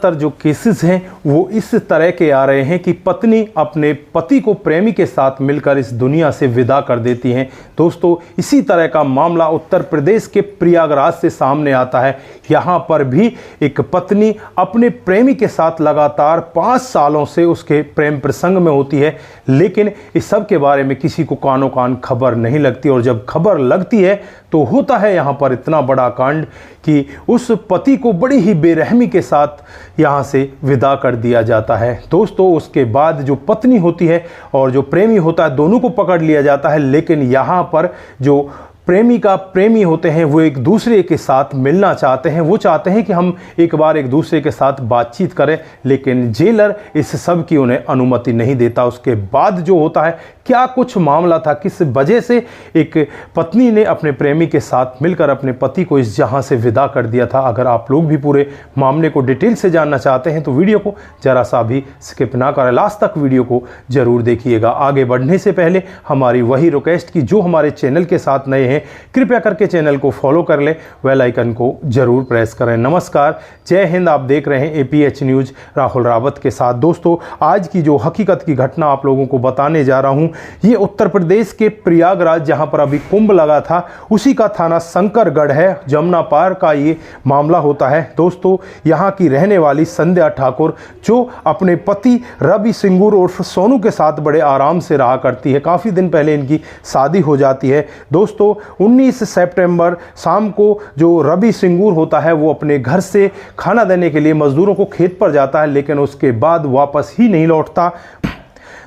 ज़्यादातर जो केसेस हैं वो इस तरह के आ रहे हैं कि पत्नी अपने पति को प्रेमी के साथ मिलकर इस दुनिया से विदा कर देती हैं। दोस्तों, इसी तरह का मामला उत्तर प्रदेश के प्रयागराज से सामने आता है। यहाँ पर भी एक पत्नी अपने प्रेमी के साथ लगातार 5 सालों से उसके प्रेम प्रसंग में होती है, लेकिन इस सब के बारे में किसी को कानो कान खबर नहीं लगती। और जब खबर लगती है तो होता है यहाँ पर इतना बड़ा कांड कि उस पति को बड़ी ही बेरहमी के साथ यहाँ से विदा कर दिया जाता है। दोस्तों, उसके बाद जो पत्नी होती है और जो प्रेमी होता है, दोनों को पकड़ लिया जाता है। लेकिन यहाँ पर जो प्रेमी होते हैं वो एक दूसरे के साथ मिलना चाहते हैं। वो चाहते हैं कि हम एक बार एक दूसरे के साथ बातचीत करें, लेकिन जेलर इस सब की उन्हें अनुमति नहीं देता। उसके बाद जो होता है, क्या कुछ मामला था, किस वजह से एक पत्नी ने अपने प्रेमी के साथ मिलकर अपने पति को इस जहां से विदा कर दिया था। अगर आप लोग भी पूरे मामले को डिटेल से जानना चाहते हैं तो वीडियो को जरा सा भी स्किप ना करें, लास्ट तक वीडियो को जरूर देखिएगा। आगे बढ़ने से पहले हमारी वही रिक्वेस्ट कि जो हमारे चैनल के साथ नए हैं कृपया करके चैनल को फॉलो कर ले, बेल आइकन को जरूर प्रेस करें। नमस्कार, जय हिंद। आप देख रहे हैं APH न्यूज राहुल रावत के साथ। दोस्तों, आज की जो हकीकत की घटना आप लोगों को बताने जा रहा हूं, ये उत्तर प्रदेश के प्रयागराज जहां पर अभी कुंभ लगा था, उसी का थाना शंकरगढ़ है, जमुना पार का ये मामला होता है। दोस्तों, यहां की रहने वाली संध्या ठाकुर जो अपने पति रवि सिंगूर उर्फ सोनू के साथ बड़े आराम से रहा करती है। काफी दिन पहले इनकी शादी हो जाती है। दोस्तों, 19 सितंबर शाम को जो रवि सिंगूर होता है वो अपने घर से खाना देने के लिए मजदूरों को खेत पर जाता है, लेकिन उसके बाद वापस ही नहीं लौटता।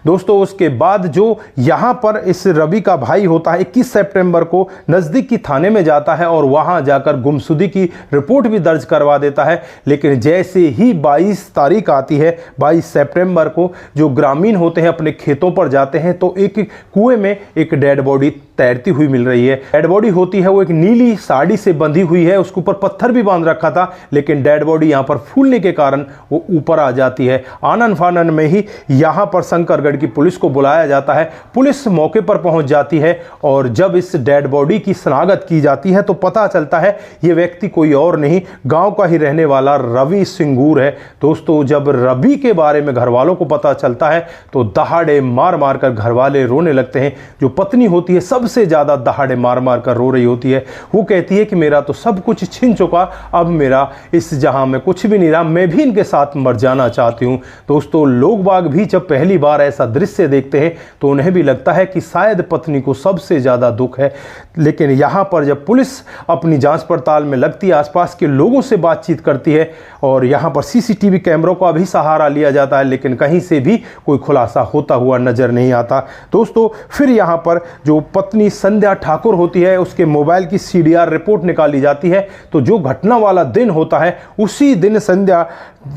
दोस्तों, उसके बाद जो यहाँ पर इस रवि का भाई होता है 21 सितंबर को नज़दीक की थाने में जाता है और वहाँ जाकर गुमशुदगी की रिपोर्ट भी दर्ज करवा देता है। लेकिन जैसे ही 22 तारीख आती है, 22 सितंबर को जो ग्रामीण होते हैं अपने खेतों पर जाते हैं तो एक कुएं में एक डेड बॉडी तैरती हुई मिल रही है। डेड बॉडी होती है वो एक नीली साड़ी से बंधी हुई है, उसके ऊपर पत्थर भी बांध रखा था, लेकिन डेड बॉडी यहाँ पर फूलने के कारण वो ऊपर आ जाती है। आनन फानन में ही यहाँ पर शंकरगढ़ की पुलिस को बुलाया जाता है। पुलिस मौके पर पहुंच जाती है और जब इस डेड बॉडी की शनाख्त की जाती है तो पता चलता है ये व्यक्ति कोई और नहीं, गांव का ही रहने वाला रवि सिंगूर है। दोस्तों, जब रवि के बारे में घर वालों को पता चलता है तो दहाड़े मार मार कर घर वाले रोने लगते हैं। जो पत्नी होती है सबसे ज्यादा दहाड़े मार मार कर रो रही होती है। वो कहती है कि मेरा तो सब कुछ छिन चुका, अब मेरा इस जहां में कुछ भी नहीं रहा, मैं भी इनके साथ मर जाना चाहती हूं। दोस्तों, लोग बाग भी जब पहली बार ऐसा दृश्य देखते हैं तो उन्हें भी लगता है कि शायद पत्नी को सबसे ज्यादा दुख है। लेकिन यहां पर जब पुलिस अपनी जांच पड़ताल में लगती है, आसपास के लोगों से बातचीत करती है और यहां पर CCTV कैमरों का भी सहारा लिया जाता है, लेकिन कहीं से भी कोई खुलासा होता हुआ नजर नहीं आता। दोस्तों, फिर यहां पर जो पत्नी संध्या ठाकुर होती है उसके मोबाइल की CDR रिपोर्ट निकाली जाती है। तो जो घटना वाला दिन होता है उसी दिन संध्या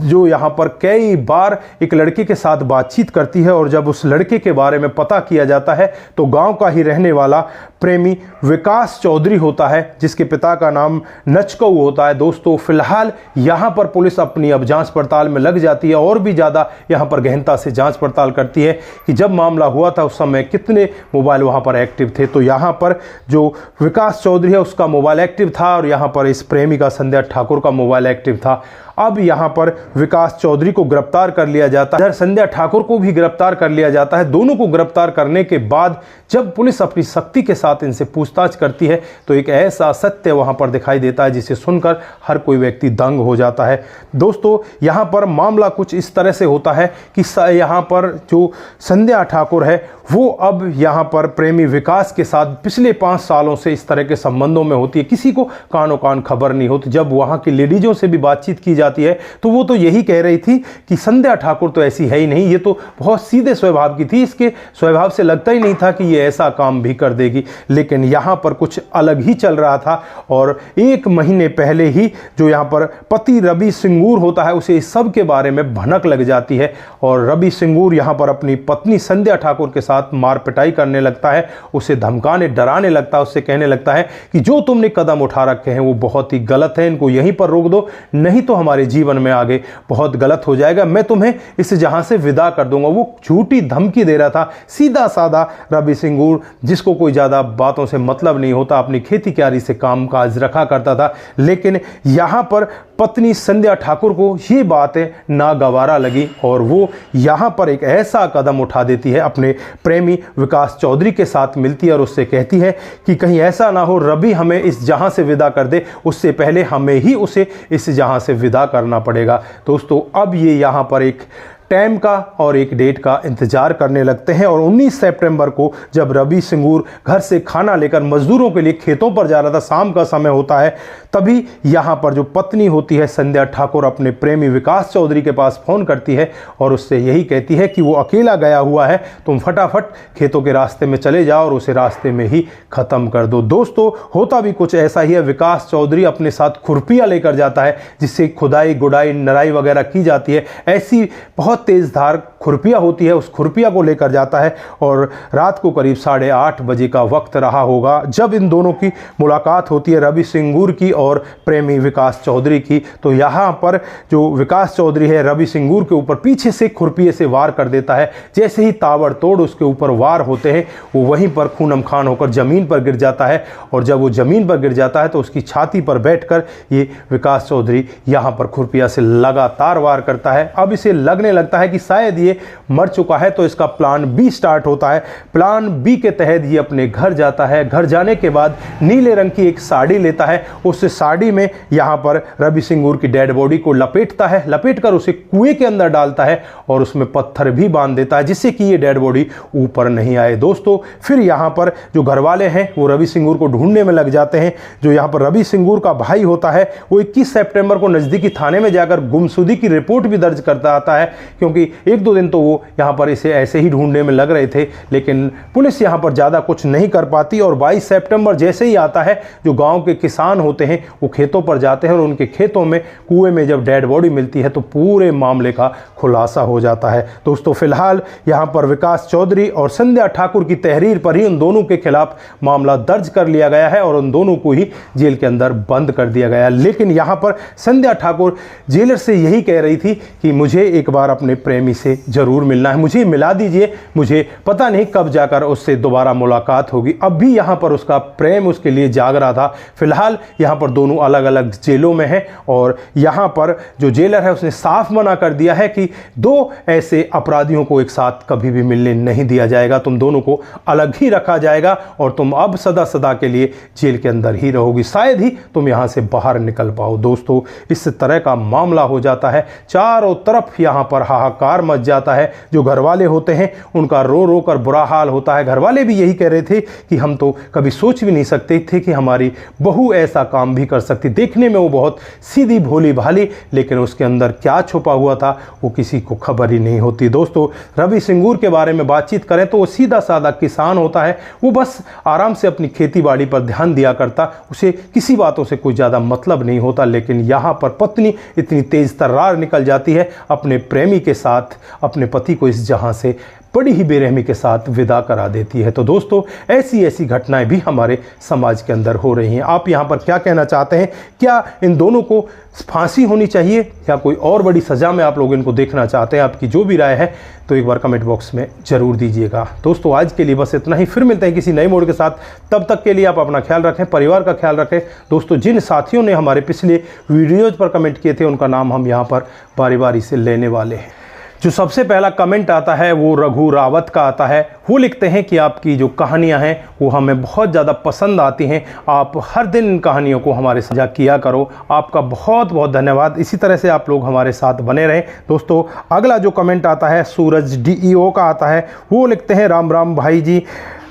जो यहाँ पर कई बार एक लड़के के साथ बातचीत करती है और जब उस लड़के के बारे में पता किया जाता है तो गांव का ही रहने वाला प्रेमी विकास चौधरी होता है, जिसके पिता का नाम नचकऊ होता है। दोस्तों, फिलहाल यहाँ पर पुलिस अपनी अब जांच पड़ताल में लग जाती है और भी ज़्यादा यहाँ पर गहनता से जांच पड़ताल करती है कि जब मामला हुआ था उस समय कितने मोबाइल वहाँ पर एक्टिव थे। तो यहाँ पर जो विकास चौधरी है उसका मोबाइल एक्टिव था और यहाँ पर इस प्रेमी का संध्या ठाकुर का मोबाइल एक्टिव था। अब यहाँ पर विकास चौधरी को गिरफ्तार कर लिया जाता है, संध्या ठाकुर को भी गिरफ्तार कर लिया जाता है। दोनों को गिरफ्तार करने के बाद जब पुलिस अपनी सख्ती के साथ इनसे पूछताछ करती है तो एक ऐसा सत्य वहां पर दिखाई देता है जिसे सुनकर हर कोई व्यक्ति दंग हो जाता है। दोस्तों, यहां पर मामला कुछ इस तरह से होता है कि यहां पर जो संध्या ठाकुर है वो अब यहां पर प्रेमी विकास के साथ पिछले 5 सालों से इस तरह के संबंधों में होती है। किसी को कानो कान खबर नहीं होती। जब वहां की लेडीजों से भी बातचीत की जाती है तो वो तो यही कह रही थी कि संध्या ठाकुर तो ऐसी है ही नहीं, ये तो बहुत सीधे स्वभाव की थी, इसके स्वभाव से लगता ही नहीं था कि ये ऐसा काम भी कर देगी। लेकिन यहाँ पर कुछ अलग ही चल रहा था और 1 महीने पहले ही जो यहाँ पर पति रवि सिंगूर होता है उसे इस सब के बारे में भनक लग जाती है और रवि सिंगूर यहाँ पर अपनी पत्नी संध्या ठाकुर के साथ मार पिटाई करने लगता है, उसे धमकाने डराने लगता है, उससे कहने लगता है कि जो तुमने कदम उठा रखे हैं वो बहुत ही गलत है, इनको यहीं पर रोक दो, नहीं तो हमारे जीवन में आगे बहुत गलत हो जाएगा, मैं तुम्हें इस जहां से विदा कर दूंगा। वो झूठी धमकी दे रहा था। सीधा साधा रवि सिंगूर, जिसको कोई ज्यादा बातों से मतलब नहीं होता, अपनी खेती क्यारी से काम काज रखा करता था। लेकिन यहां पर पत्नी संध्या ठाकुर को ये बात नागवारा लगी और वो यहाँ पर एक ऐसा कदम उठा देती है, अपने प्रेमी विकास चौधरी के साथ मिलती है और उससे कहती है कि कहीं ऐसा ना हो रवि हमें इस जहां से विदा कर दे, उससे पहले हमें ही उसे इस जहां से विदा करना पड़ेगा। दोस्तों अब ये यहाँ पर एक टाइम का और एक डेट का इंतजार करने लगते हैं और 19 सितंबर को जब रवि सिंगूर घर से खाना लेकर मजदूरों के लिए खेतों पर जा रहा था, शाम का समय होता है, तभी यहाँ पर जो पत्नी होती है संध्या ठाकुर अपने प्रेमी विकास चौधरी के पास फ़ोन करती है और उससे यही कहती है कि वो अकेला गया हुआ है, तुम फटाफट खेतों के रास्ते में चले जाओ और उसे रास्ते में ही ख़त्म कर दो। दोस्तों होता भी कुछ ऐसा ही है, विकास चौधरी अपने साथ खुरपियाँ लेकर जाता है जिससे खुदाई गुड़ाई नराई वगैरह की जाती है। ऐसी बहुत तेज धार खुरपिया होती है, उस खुरपिया को लेकर जाता है और रात को करीब 8:30 बजे का वक्त रहा होगा जब इन दोनों की मुलाकात होती है, रवि सिंगूर की और प्रेमी विकास चौधरी की। तो यहाँ पर जो विकास चौधरी है रवि सिंगूर के ऊपर पीछे से खुरपिये से वार कर देता है। जैसे ही ताबड़तोड़ उसके ऊपर वार होते हैं वो वहीं पर खूनम खान होकर ज़मीन पर गिर जाता है और जब वो ज़मीन पर गिर जाता है तो उसकी छाती पर बैठकर ये विकास चौधरी यहाँ पर खुरपिया से लगातार वार करता है। अब इसे लगने लगता है कि शायद ये मर चुका है, तो इसका प्लान बी स्टार्ट होता है। प्लान बी के तहत ये अपने घर जाता है। घर जाने के बाद नीले रंग की एक साड़ी लेता है, उस साड़ी में यहाँ पर रवि सिंगूर की डेड बॉडी को लपेटता है, लपेटकर उसे कुएं के अंदर डालता है और उसमें पत्थर भी बांध देता है जिससे कि ये डेड बॉडी ऊपर नहीं आए। दोस्तों फिर यहाँ पर जो घर वाले हैं वो रवि सिंगूर को ढूंढने में लग जाते हैं। जो यहाँ पर रवि सिंगूर का भाई होता है वो 21 सितंबर को नज़दीकी थाने में जाकर गुमशुदगी की रिपोर्ट भी दर्ज करता आता है, क्योंकि 1-2 दिन तो वो यहाँ पर इसे ऐसे ही ढूंढने में लग रहे थे, लेकिन पुलिस यहाँ पर ज़्यादा कुछ नहीं कर पाती। और 22 सितंबर जैसे ही आता है, जो गांव के किसान होते हैं वो खेतों पर जाते हैं और उनके खेतों में कुएं में जब डेड बॉडी मिलती है तो पूरे मामले का खुलासा हो जाता है। दोस्तों फिलहाल यहाँ पर विकास चौधरी और संध्या ठाकुर की तहरीर पर ही उन दोनों के खिलाफ मामला दर्ज कर लिया गया है और उन दोनों को ही जेल के अंदर बंद कर दिया गया। लेकिन यहाँ पर संध्या ठाकुर जेलर से यही कह रही थी कि मुझे एक बार अपने प्रेमी से जरूर मिलना है, मुझे मिला दीजिए, मुझे पता नहीं कब जाकर उससे दोबारा मुलाकात होगी। अब भी यहाँ पर उसका प्रेम उसके लिए जाग रहा था। फिलहाल यहाँ पर दोनों अलग अलग जेलों में हैं और यहाँ पर जो जेलर है उसने साफ मना कर दिया है कि दो ऐसे अपराधियों को एक साथ कभी भी मिलने नहीं दिया जाएगा, तुम दोनों को अलग ही रखा जाएगा और तुम अब सदा सदा के लिए जेल के अंदर ही रहोगी, शायद ही तुम यहाँ से बाहर निकल पाओ। दोस्तों इस तरह का मामला हो जाता है, चारों तरफ यहाँ पर हाहाकार मच जाता है। जो घरवाले होते हैं उनका रो रो कर बुरा हाल होता है। घरवाले भी यही कह रहे थे कि हम तो कभी सोच भी नहीं सकते थे कि हमारी बहू ऐसा काम भी कर सकती। देखने में वो बहुत सीधी भोली भाली, लेकिन उसके अंदर क्या छुपा हुआ था वो किसी को खबर ही नहीं होती। दोस्तों रवि सिंगूर के बारे में बातचीत करें तो वो सीधा साधा किसान होता है, वो बस आराम से अपनी खेती बाड़ी पर ध्यान दिया करता, उसे किसी बातों से कोई ज़्यादा मतलब नहीं होता। लेकिन यहाँ पर पत्नी इतनी तेज तर्रार निकल जाती है अपने प्रेमी के साथ, अपने पति को इस जहां से बड़ी ही बेरहमी के साथ विदा करा देती है। तो दोस्तों ऐसी ऐसी घटनाएं भी हमारे समाज के अंदर हो रही हैं। आप यहाँ पर क्या कहना चाहते हैं? क्या इन दोनों को फांसी होनी चाहिए या कोई और बड़ी सज़ा में आप लोग इनको देखना चाहते हैं? आपकी जो भी राय है तो एक बार कमेंट बॉक्स में ज़रूर दीजिएगा। दोस्तों आज के लिए बस इतना ही, फिर मिलते हैं किसी नई मोड़ के साथ। तब तक के लिए आप अपना ख्याल रखें, परिवार का ख्याल रखें। दोस्तों जिन साथियों ने हमारे पिछले वीडियोज़ पर कमेंट किए थे उनका नाम हम यहाँ पर बारी बारी से लेने वाले हैं। जो सबसे पहला कमेंट आता है वो रघु रावत का आता है। वो लिखते हैं कि आपकी जो कहानियां हैं वो हमें बहुत ज़्यादा पसंद आती हैं, आप हर दिन इन कहानियों को हमारे साझा किया करो। आपका बहुत बहुत धन्यवाद, इसी तरह से आप लोग हमारे साथ बने रहें। दोस्तों अगला जो कमेंट आता है सूरज DEO का आता है। वो लिखते हैं राम राम भाई जी,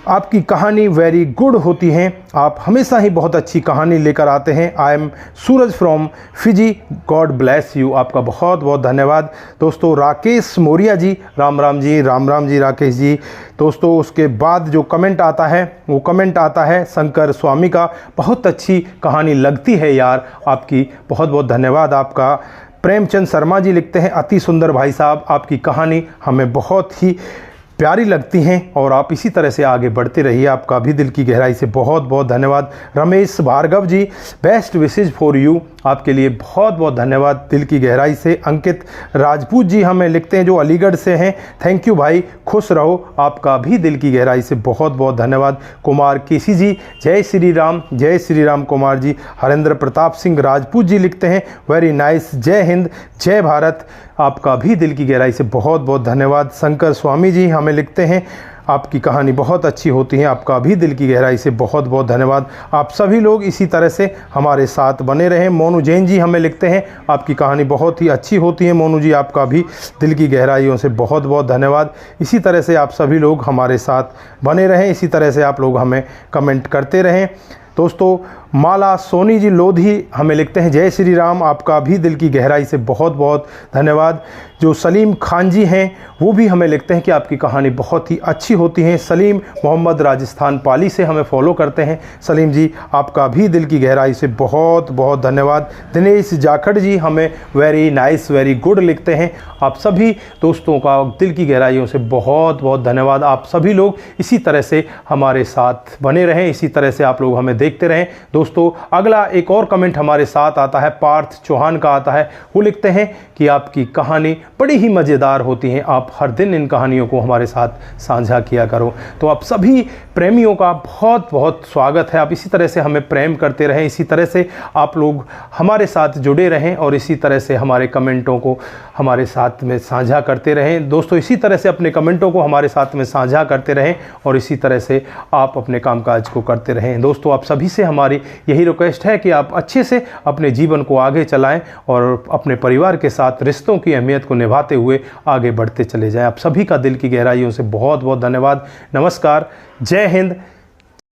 आपकी कहानी वेरी गुड होती हैं, आप हमेशा ही बहुत अच्छी कहानी लेकर आते हैं। I am Suraj from Fiji, God bless you. आपका बहुत बहुत धन्यवाद। दोस्तों राकेश मौर्या जी, राम राम जी राकेश जी। दोस्तों उसके बाद जो कमेंट आता है वो कमेंट आता है शंकर स्वामी का, बहुत अच्छी कहानी लगती है यार, आपकी बहुत बहुत धन्यवाद आपका। प्रेमचंद शर्मा जी लिखते हैं अति सुंदर भाई साहब, आपकी कहानी हमें बहुत ही प्यारी लगती हैं और आप इसी तरह से आगे बढ़ते रहिए। आपका भी दिल की गहराई से बहुत बहुत धन्यवाद। रमेश भार्गव जी, बेस्ट विशेज फॉर यू, आपके लिए बहुत बहुत धन्यवाद दिल की गहराई से। अंकित राजपूत जी हमें लिखते हैं जो अलीगढ़ से हैं, थैंक यू भाई, खुश रहो, आपका भी दिल की गहराई से बहुत बहुत धन्यवाद। कुमार केसी जी, जय श्री राम कुमार जी। हरेंद्र प्रताप सिंह राजपूत जी लिखते हैं वेरी नाइस, जय हिंद जय भारत, आपका भी दिल की गहराई से बहुत बहुत धन्यवाद। शंकर स्वामी जी हमें लिखते हैं आपकी कहानी बहुत अच्छी होती है, आपका भी दिल की गहराई से बहुत बहुत धन्यवाद। आप सभी लोग इसी तरह से हमारे साथ बने रहें। मोनू जैन जी हमें लिखते हैं आपकी कहानी बहुत ही अच्छी होती है। मोनू जी, आपका भी दिल की गहराइयों से बहुत बहुत धन्यवाद। इसी तरह से आप सभी लोग हमारे साथ बने रहें, इसी तरह से आप लोग हमें कमेंट करते रहें। दोस्तों, माला सोनी जी लोधी हमें लिखते हैं जय श्री राम, आपका भी दिल की गहराई से बहुत बहुत धन्यवाद। जो सलीम खान जी हैं वो भी हमें लिखते हैं कि आपकी कहानी बहुत ही अच्छी होती है। सलीम मोहम्मद राजस्थान पाली से हमें फॉलो करते हैं। सलीम जी, आपका भी दिल की गहराई से बहुत बहुत धन्यवाद। दिनेश जाखड़ जी हमें वेरी नाइस वेरी गुड लिखते हैं। आप सभी दोस्तों का दिल की गहराइयों से बहुत बहुत धन्यवाद। आप सभी लोग इसी तरह से हमारे साथ बने रहें, इसी तरह से आप लोग हमें देखते रहें। दोस्तों, अगला एक और कमेंट हमारे साथ आता है, पार्थ चौहान का आता है। वो लिखते हैं कि आपकी कहानी बड़ी ही मज़ेदार होती हैं, आप हर दिन इन कहानियों को हमारे साथ साझा किया करो। तो आप सभी प्रेमियों का बहुत बहुत स्वागत है। आप इसी तरह से हमें प्रेम करते रहें, इसी तरह से आप लोग हमारे साथ जुड़े रहें और इसी तरह से हमारे कमेंटों को हमारे साथ में साझा करते रहें। दोस्तों, इसी तरह से अपने कमेंटों को हमारे साथ में साझा करते रहें और इसी तरह से आप अपने कामकाज को करते रहें। दोस्तों, आप सभी से हमारी यही रिक्वेस्ट है कि आप अच्छे से अपने जीवन को आगे चलाएं और अपने परिवार के साथ रिश्तों की अहमियत को निभाते हुए आगे बढ़ते चले जाएं। आप सभी का दिल की गहराइयों से बहुत बहुत धन्यवाद। नमस्कार, जय हिंद